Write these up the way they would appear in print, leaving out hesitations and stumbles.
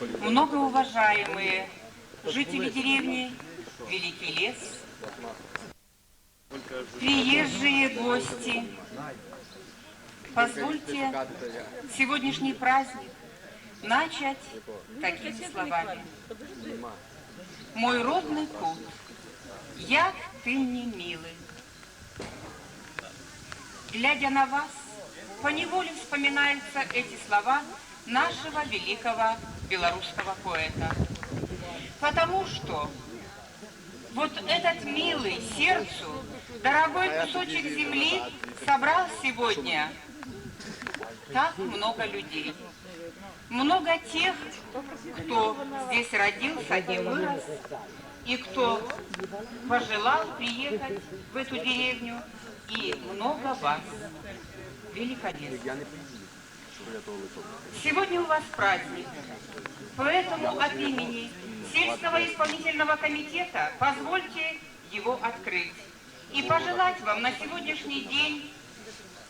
Многоуважаемые жители деревни Великий Лес, приезжие гости, позвольте сегодняшний праздник начать такими словами. Мой родный кут, як ты мне милый. Глядя на вас, поневоле вспоминаются эти слова нашего великого белорусского поэта. Потому что вот этот милый сердцу дорогой кусочек земли собрал сегодня так много людей. Много тех, кто здесь родился и вырос, и кто пожелал приехать в эту деревню, и много вас, великолепно. Сегодня у вас праздник, поэтому от имени сельского исполнительного комитета позвольте его открыть и пожелать вам на сегодняшний день,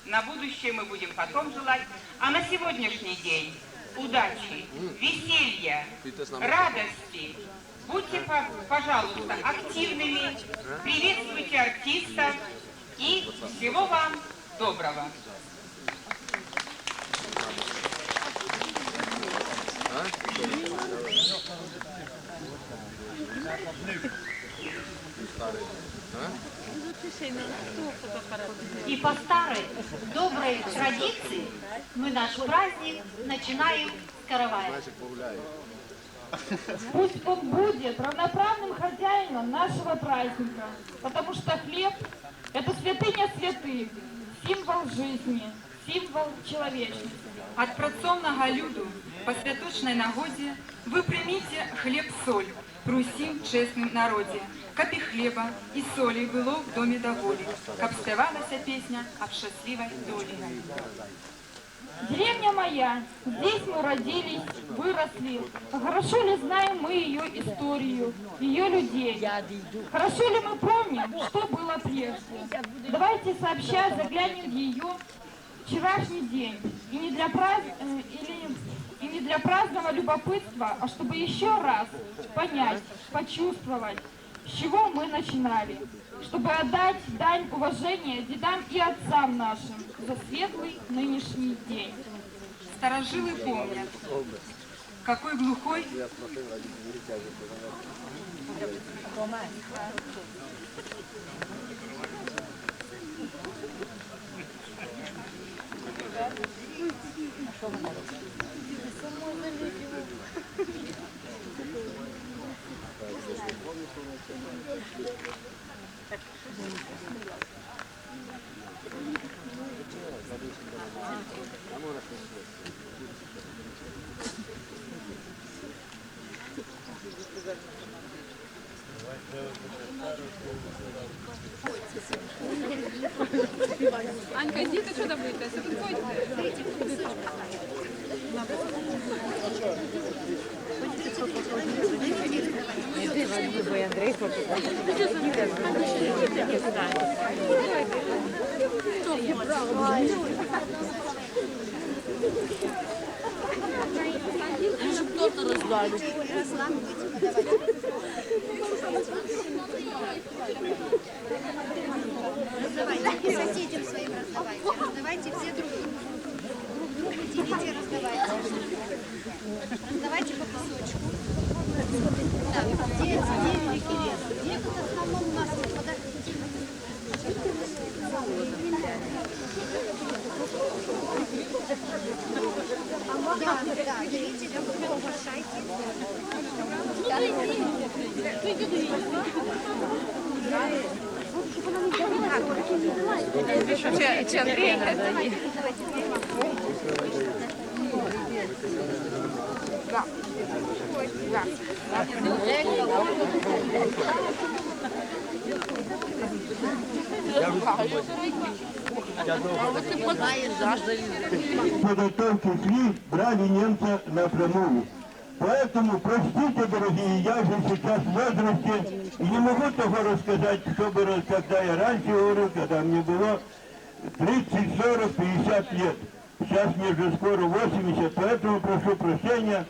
на будущее мы будем потом желать, а на сегодняшний день удачи, веселья, радости. Будьте, пожалуйста, активными, приветствуйте артистов и всего вам доброго. И по старой доброй традиции мы наш праздник начинаем с каравая. Пусть он будет равноправным хозяином нашего праздника, потому что хлеб – это святыня святых, символ жизни, символ человечности. От працовного люду по святочной нагоде вы примите хлеб-соль при усім чесним народе, каб і хлеба, і солі було в домі доволі, каб співалася песня об щасливой долі. Деревня моя, здесь мы родились, выросли. Хорошо ли знаем мы ее историю, ее людей? Хорошо ли мы помним, что было прежде? Давайте сообща заглянем в ее вчерашний день. И не для праздного любопытства, а чтобы еще раз понять, почувствовать, с чего мы начинали, чтобы отдать дань уважения дедам и отцам нашим за светлый нынешний день. Старожилы помнят, какой глухой Анька, иди, ты что добыть-то? Если тут ходите? Андрей, кто-то разладит. Раздавайте, соседям своим раздавайте. Раздавайте все друг другу, делите, раздавайте. Раздавайте по кусочку. Так, где Великий Лес? Где тут в основном у нас? Да, делите, приглашайте. Чи Андрей? Подготовки шли, брали немца напрямую. Поэтому, простите, дорогие, я же сейчас в возрасте и не могу того рассказать, что было, когда я раньше говорил, когда мне было 30, 40, 50 лет. Сейчас мне уже скоро 80, поэтому прошу прощения.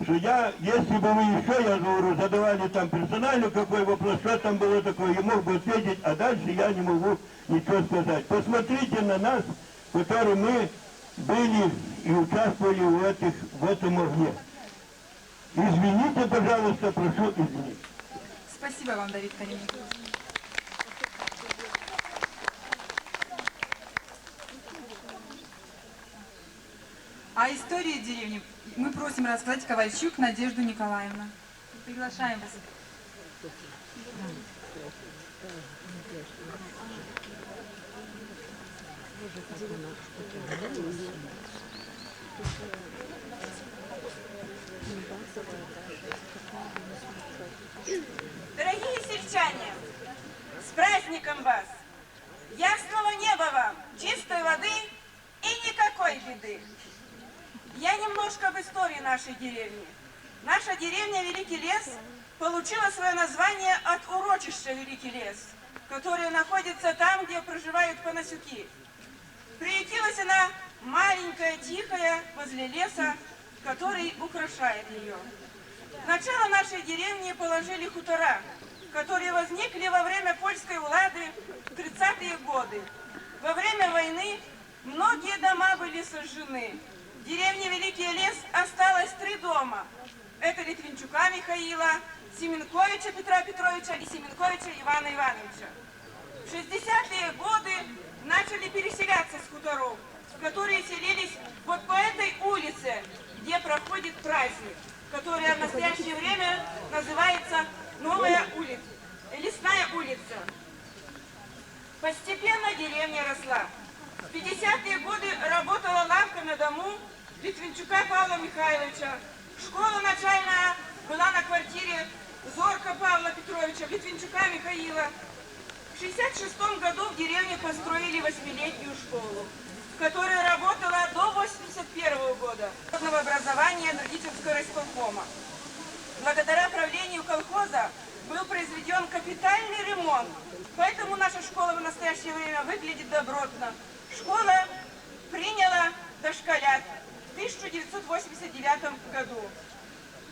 что если бы вы еще, я говорю, задавали там персонально какой вопрос, что там было такое, я мог бы ответить, а дальше я не могу ничего сказать. Посмотрите на нас, которые мы были и участвовали в этом огне. Извините, пожалуйста, прошу извинить. Спасибо вам, Давид Каримович. О истории деревни мы просим рассказать Ковальчук Надежду Николаевну. Приглашаем вас. Дорогие сельчане, с праздником вас! Ясного неба вам, чистой воды и никакой беды. Я немножко об истории нашей деревни. Наша деревня Великий Лес получила свое название от урочища Великий Лес, которое находится там, где проживают панасюки. Приютилась она маленькая, тихая, возле леса, который украшает ее. Начало нашей деревни положили хутора, которые возникли во время польской влады в 30-е годы. Во время войны многие дома были сожжены. В деревне Великий Лес осталось 3 дома. Это Литвинчука Михаила, Семенковича Петра Петровича и Семенковича Ивана Ивановича. В 60-е годы начали переселяться с хуторов, которые селились вот по этой улице, где проходит праздник, которая в настоящее время называется Новая улица, Лесная улица. Постепенно деревня росла. В 50-е годы работала лавка на дому Литвинчука Павла Михайловича. Школа начальная была на квартире Зорка Павла Петровича, Литвинчука Михаила. В 66 году в деревне построили 8-летнюю школу, которая работала до 81 года народного образования Нудительского райисполкома. Благодаря правлению колхоза был произведен капитальный ремонт, поэтому наша школа в настоящее время выглядит добротно. Школа приняла дошколят в 1989 году.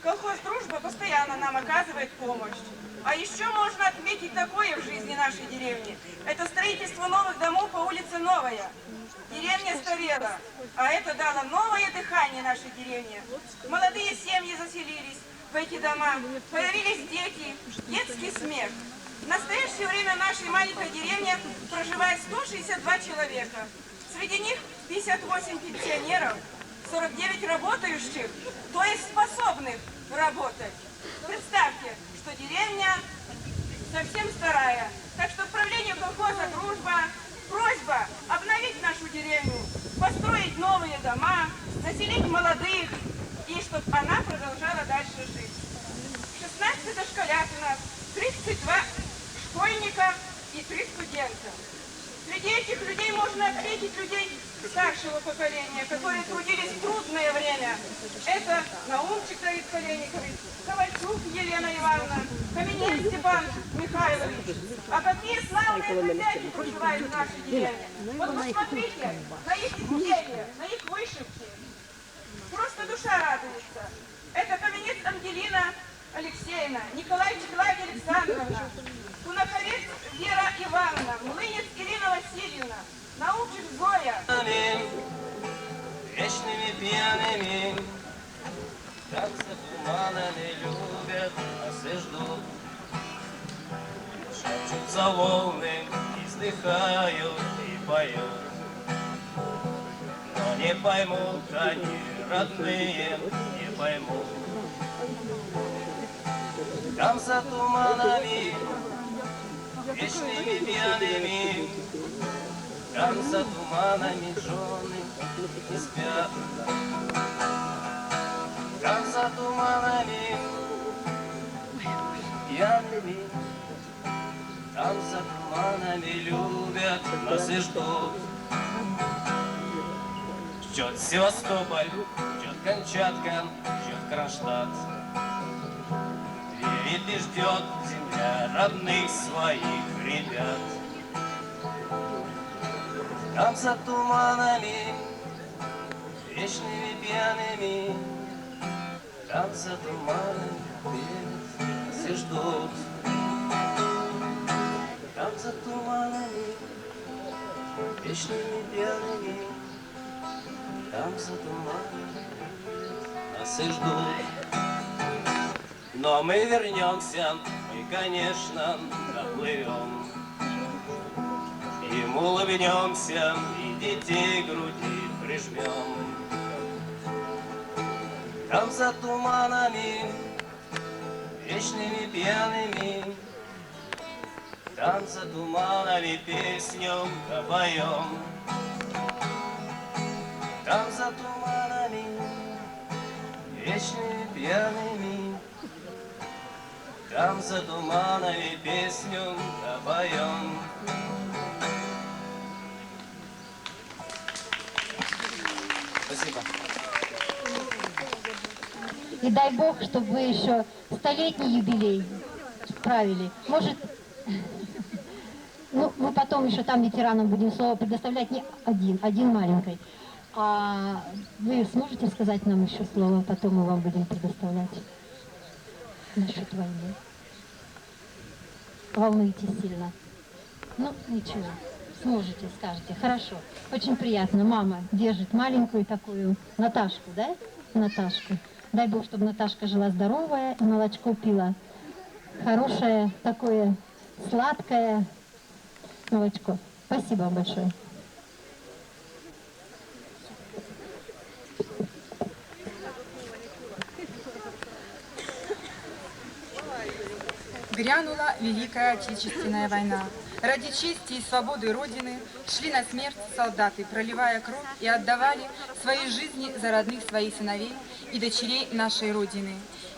Колхоз «Дружба» постоянно нам оказывает помощь. А еще можно отметить такое в жизни нашей деревни. Это строительство новых домов по улице Новая. Деревня старела, а это дало новое дыхание нашей деревне. Молодые семьи заселились в эти дома, появились дети, детский смех. В настоящее время в нашей маленькой деревне проживает 162 человека. Среди них 58 пенсионеров, 49 работающих, то есть способных работать. Представьте, что деревня совсем старая. Так что правлению колхоза «Дружба» просьба обновить нашу деревню, построить новые дома, заселить молодых, и чтобы она продолжала дальше жить. 16 дошколят у нас, 32 школьника и 3 студента. Среди этих людей можно отметить людей старшего поколения, которые трудились в трудное время. Это Наумчик Давид Коленникович, Ковальчук Елена Ивановна, Каменец Степан Михайлович. А какие славные хозяйки проживают в нашей деревне. Вот посмотрите на их изделия, на их вышивки. Просто душа радуется. Это Каменец Ангелина Алексеевна, Николай Александрович, Кунаховец Вера Ивановна, Млынец Ирина Васильевна, Наумчик Зоя. Вечными пьяными, как за туманами любят нас и ждут. Шепчут за волны, издыхают и поют. Но не поймут они, родные, не поймут. Там за туманами, вечными пьяными, там за туманами жены не спят. Там за туманами пьяными, там за туманами любят нас и ждут. Ждет Севастополь, ждет Камчатка, ждет Кронштадт. Верит и ждет земля родных своих ребят. Там за туманами, вечными пьяными, Там за туманами все ждут. Там за туманами вечными пьяными. Там за туманами нас и ждут. Но мы вернемся, мы, конечно, доплывем. И мы улыбнемся, и детей к груди прижмем. Там за туманами вечными пьяными. Там за туманами песню допоем. Там за туманами вечными пьяными. Там за туманами песню допоем. Спасибо. И дай Бог, чтобы вы еще столетний юбилей справили. Может, ну, мы потом еще там ветеранам будем слово предоставлять не один маленькой. А вы сможете сказать нам еще слово, потом мы вам будем предоставлять насчет войны? Волнуетесь сильно? Ну, ничего, сможете, скажете. Хорошо, очень приятно. Мама держит маленькую такую Наташку, да? Наташку. Дай Бог, чтобы Наташка жила здоровая и молочко пила. Хорошее, такое сладкое молочко. Спасибо вам большое. Грянула Великая Отечественная война. Ради чести и свободы Родины шли на смерть солдаты, проливая кровь и отдавали свои жизни за родных своих сыновей и дочерей нашей Родины.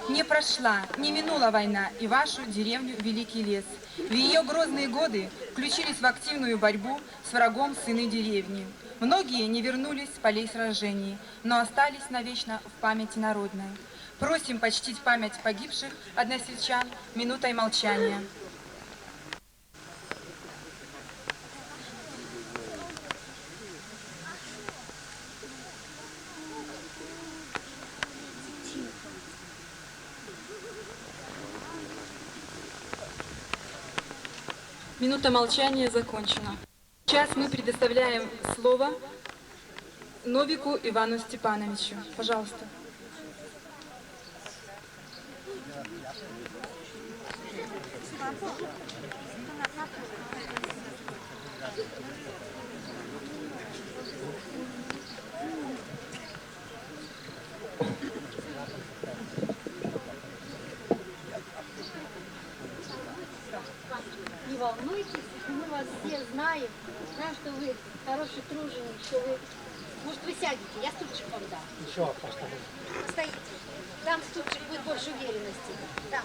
Не прошла, не минула война и вашу деревню Великий Лес. В ее грозные годы включились в активную борьбу с врагом сыны деревни. Многие не вернулись с полей сражений, но остались навечно в памяти народной. Просим почтить память погибших односельчан минутой молчания. Минута молчания закончена. Сейчас мы предоставляем слово Новику Ивану Степановичу. Пожалуйста. Не волнуйтесь, мы вас все знаем, что вы хороший труженик, что вы... Может, вы сядете, я стульчик вам дам. Еще поставлю. Стоите. Там стульчик будет больше уверенности. Там.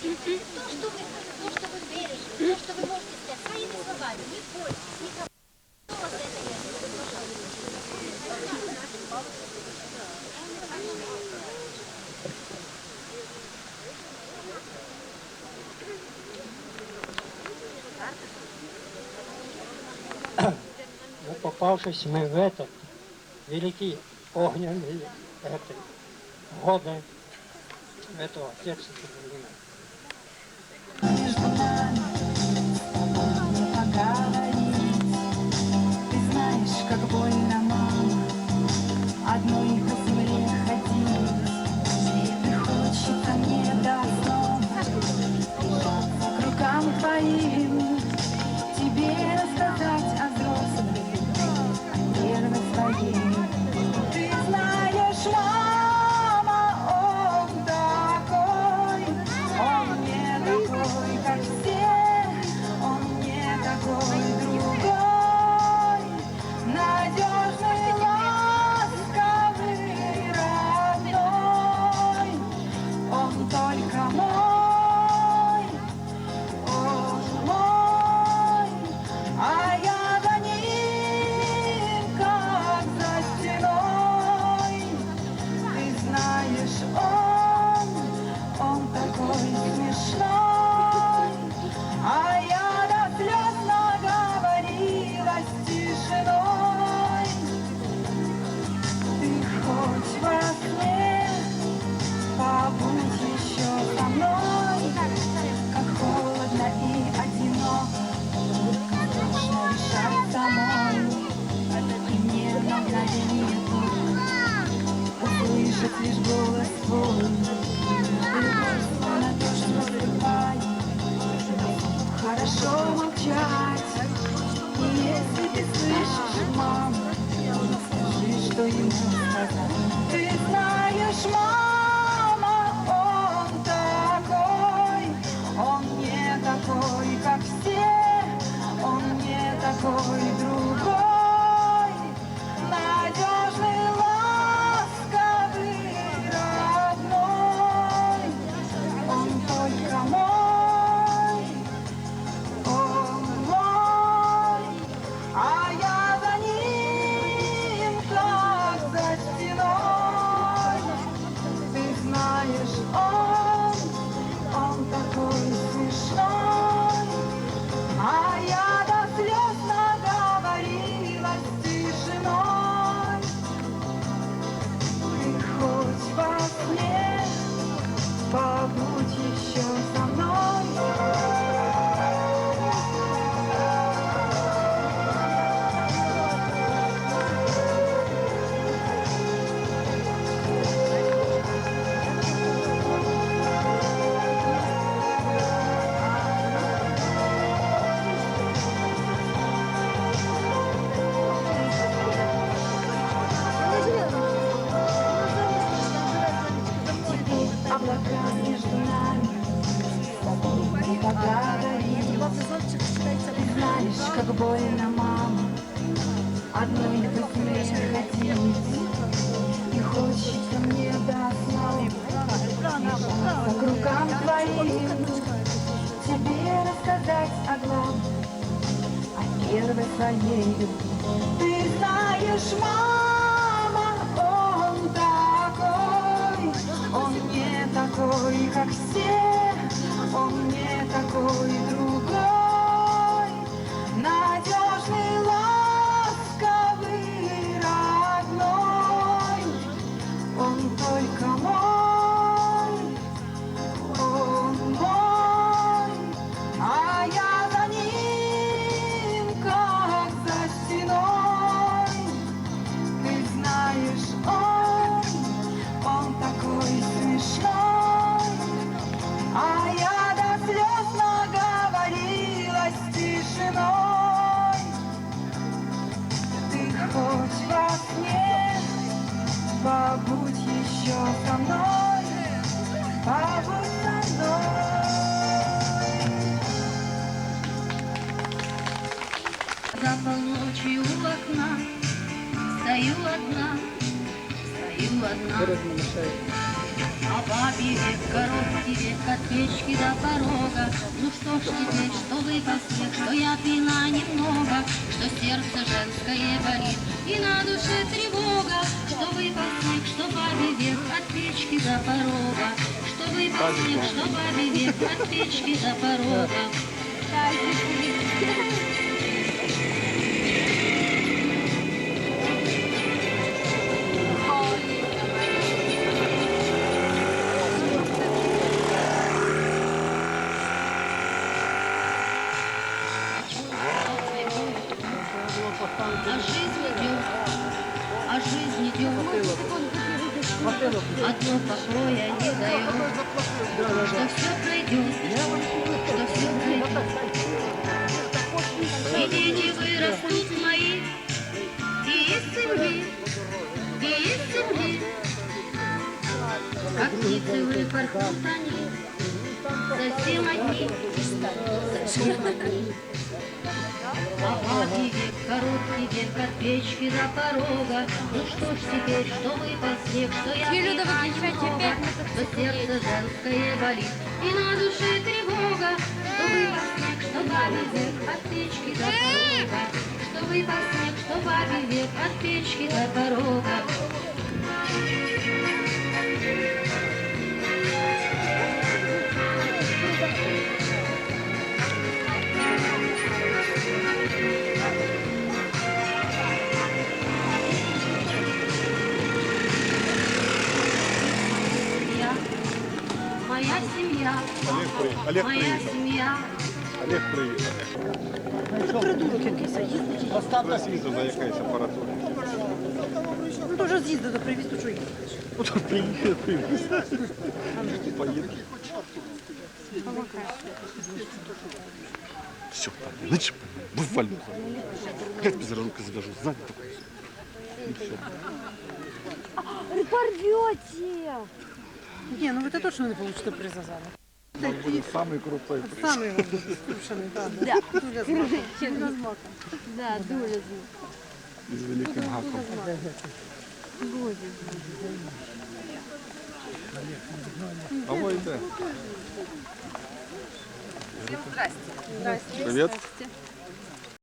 То, что вы бережете, то, что вы можете сказать своими словами, не бойтесь, никому. Ну, попавшись мы в этот великий огненный годы этого отечественного времени. Ты знаешь, как больно, мама, одной по земле ходить. И хочется мне до снова к рукам твоим тебе рассказать о взрослых, о нервах своих. Ты знаешь, мама, он такой, он не такой, как все, он не такой другой, надежный, ласковый, родной, он только мой, он мой. побудь еще со мной. Облака между нами, не поговорим. Ты знаешь, как больно, мама, одной быть мне хотелось. И хочется мне до сна к рукам твоим тебе рассказать о главном, о первой своей любви. Ты знаешь, мама, он не такой, как все, он не такой другой, надежный, ласковый, родной, он только мой, он мой, а я за ним, как за стеной. Ты знаешь, он такой смешной, а я до слез наговорилась тишиной. Ты хоть во сне побудь еще со мной, побудь со мной. За полночью у окна стою одна, а бабе век, коробке век, от печки до порога. Ну что ж теперь, что выпал снег, что я пьяна немного, что сердце женское болит и на душе тревога, что выпал снег, что бабе век, от печки до порога, что выпал снег, что бабе век, от печки до порога. А жизнь идет, одно покоя не дает, что все пройдет, что все пройдет. И дети вырастут мои, и из земли, как птицы выпорхнут они, совсем одни. А бабий век, короткий век, от печки до порога. Ну что ж теперь, что выпал снег, что я пьяна немного, что сердце женское болит и на душе тревога. Что выпал снег, что бабий век, от печки до порога, что выпал снег, что бабий век, от печки до порога. Моя семья, моя семья. Олег приїхав. Це придурок якийсь, а їздить. Постав на світу за якась апаратура. Ну, то вже з'їздив до привіз, то що їздиш? От приїхав, привіз. Поїдеш. Все, значит, буквально. Я тебе за руку завяжу, сзади такой. И все. Порвете! Не, ну это точно не получится приз за зал. Он будет самый крутой приз. Самый крушеный, да. Дуля з маком. Да, дуля з маком. И с великим гаком. А вот и да. Здрасте. Привет.